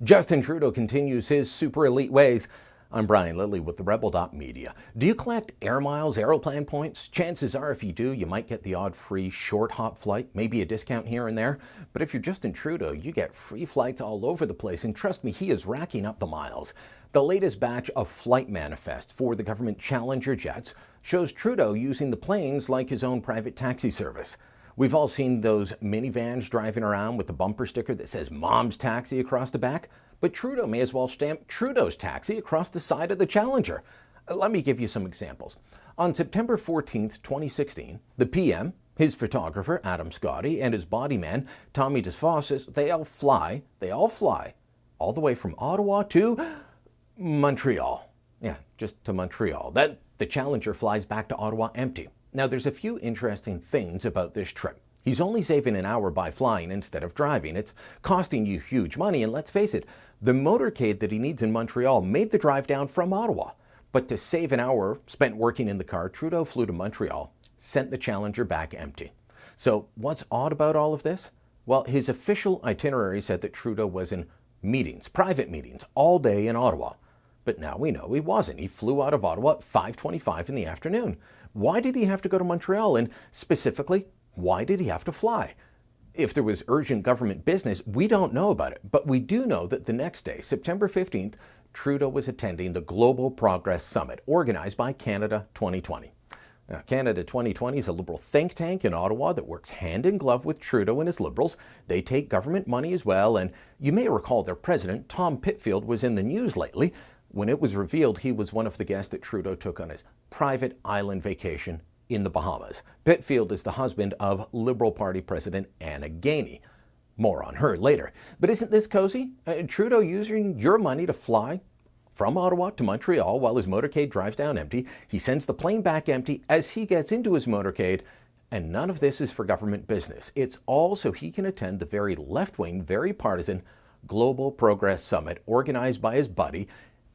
Justin Trudeau continues his super elite ways. I'm Brian Lilly with the Rebel.media. Do you collect air miles, aeroplan points? Chances are if you do, you might get the odd free short hop flight, maybe a discount here and there. But if you're Justin Trudeau, you get free flights all over the place, and trust me, he is racking up the miles. The latest batch of flight manifests for the government Challenger jets shows Trudeau using the planes like his own private taxi service. We've all seen those minivans driving around with the bumper sticker that says Mom's Taxi across the back, but Trudeau may as well stamp Trudeau's Taxi across the side of the Challenger. Let me give you some examples. On September 14th, 2016, the PM, his photographer Adam Scotty, and his body man Tommy DeSfossis, they all fly all the way from Ottawa to Montreal. Yeah, just to Montreal. Then the Challenger flies back to Ottawa empty. Now, there's a few interesting things about this trip. He's only saving an hour by flying instead of driving. It's costing you huge money, and let's face it, the motorcade that he needs in Montreal made the drive down from Ottawa. But to save an hour spent working in the car, Trudeau flew to Montreal, sent the Challenger back empty. So what's odd about all of this? Well, his official itinerary said that Trudeau was in meetings, private meetings, all day in Ottawa. But now we know he wasn't. He flew out of Ottawa at 5:25 in the afternoon. Why did he have to go to Montreal? And specifically, why did he have to fly? If there was urgent government business, we don't know about it. But we do know that the next day, September 15th, Trudeau was attending the Global Progress Summit organized by Canada 2020. Now, Canada 2020 is a Liberal think tank in Ottawa that works hand in glove with Trudeau and his Liberals. They take government money as well. And you may recall their president, Tom Pitfield, was in the news lately when it was revealed he was one of the guests that Trudeau took on his private island vacation in the Bahamas. Pitfield is the husband of Liberal Party President Anna Gainey. More on her later. But isn't this cozy? Trudeau using your money to fly from Ottawa to Montreal while his motorcade drives down empty. He sends the plane back empty as he gets into his motorcade. And none of this is for government business. It's all so he can attend the very left-wing, very partisan Global Progress Summit organized by his buddy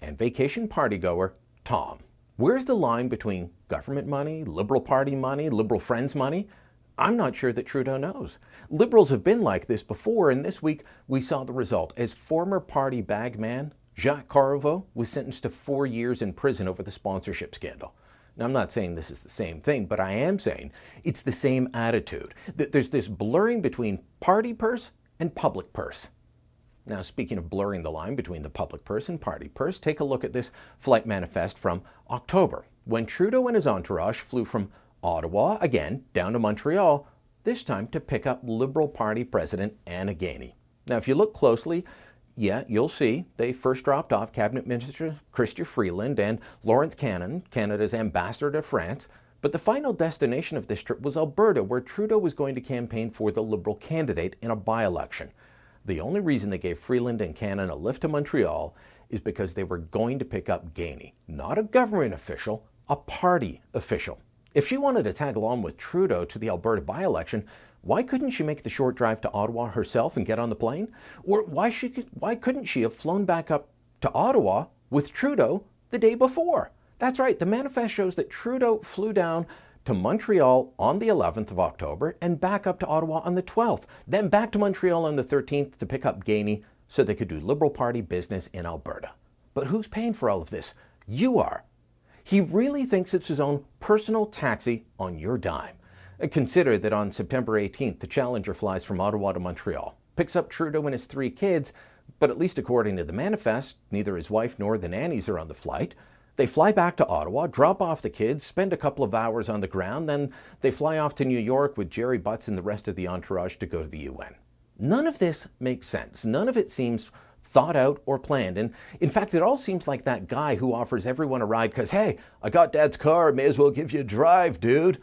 and vacation partygoer, Tom. Where's the line between government money, Liberal Party money, Liberal friends money? I'm not sure that Trudeau knows. Liberals have been like this before, and this week we saw the result as former party bagman Jacques Corriveau was sentenced to 4 years in prison over the sponsorship scandal. Now, I'm not saying this is the same thing, but I am saying it's the same attitude. There's this blurring between party purse and public purse. Now, speaking of blurring the line between the public purse and party purse, take a look at this flight manifest from October, when Trudeau and his entourage flew from Ottawa, again, down to Montreal, this time to pick up Liberal Party President Anna Gainey. Now, if you look closely, you'll see they first dropped off Cabinet Minister Chrystia Freeland and Lawrence Cannon, Canada's ambassador to France. But the final destination of this trip was Alberta, where Trudeau was going to campaign for the Liberal candidate in a by-election. The only reason they gave Freeland and Cannon a lift to Montreal is because they were going to pick up Gainey, not a government official, a party official. If she wanted to tag along with Trudeau to the Alberta by-election, why couldn't she make the short drive to Ottawa herself and get on the plane? Or why couldn't she have flown back up to Ottawa with Trudeau the day before? That's right, the manifest shows that Trudeau flew down to Montreal on the 11th of October and back up to Ottawa on the 12th, then back to Montreal on the 13th to pick up Gainey so they could do Liberal Party business in Alberta. But who's paying for all of this? You are. He really thinks it's his own personal taxi on your dime. Consider that on September 18th, the Challenger flies from Ottawa to Montreal, picks up Trudeau and his 3 kids, but at least according to the manifest, neither his wife nor the nannies are on the flight. They fly back to Ottawa, drop off the kids, spend a couple of hours on the ground, then they fly off to New York with Jerry Butts and the rest of the entourage to go to the UN. None of this makes sense. None of it seems thought out or planned. And in fact, it all seems like that guy who offers everyone a ride because, hey, I got Dad's car, may as well give you a drive, dude.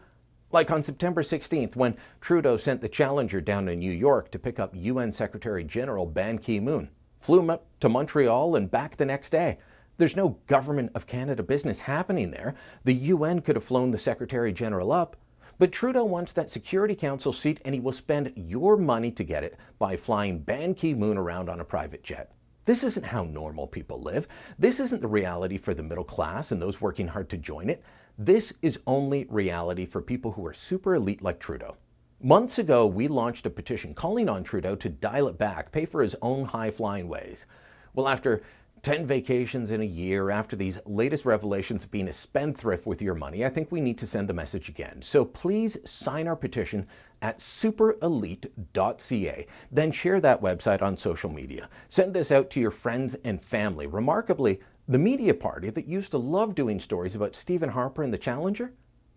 Like on September 16th, when Trudeau sent the Challenger down to New York to pick up UN Secretary General Ban Ki-moon. Flew him up to Montreal and back the next day. There's no Government of Canada business happening there. The UN could have flown the Secretary General up. But Trudeau wants that Security Council seat, and he will spend your money to get it by flying Ban Ki-moon around on a private jet. This isn't how normal people live. This isn't the reality for the middle class and those working hard to join it. This is only reality for people who are super elite like Trudeau. Months ago, we launched a petition calling on Trudeau to dial it back, pay for his own high-flying ways. Well, after 10 vacations in a year, after these latest revelations of being a spendthrift with your money, I think we need to send the message again. So please sign our petition at superelite.ca. Then share that website on social media. Send this out to your friends and family. Remarkably, the media party that used to love doing stories about Stephen Harper and the Challenger,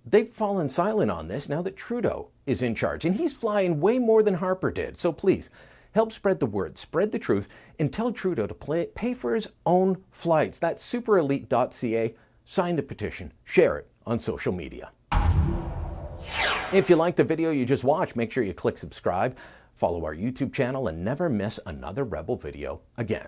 they've fallen silent on this now that Trudeau is in charge. And he's flying way more than Harper did. So please, help spread the word, spread the truth, and tell Trudeau to pay for his own flights. That's superelite.ca. Sign the petition. Share it on social media. If you liked the video you just watched, make sure you click subscribe, follow our YouTube channel, and never miss another Rebel video again.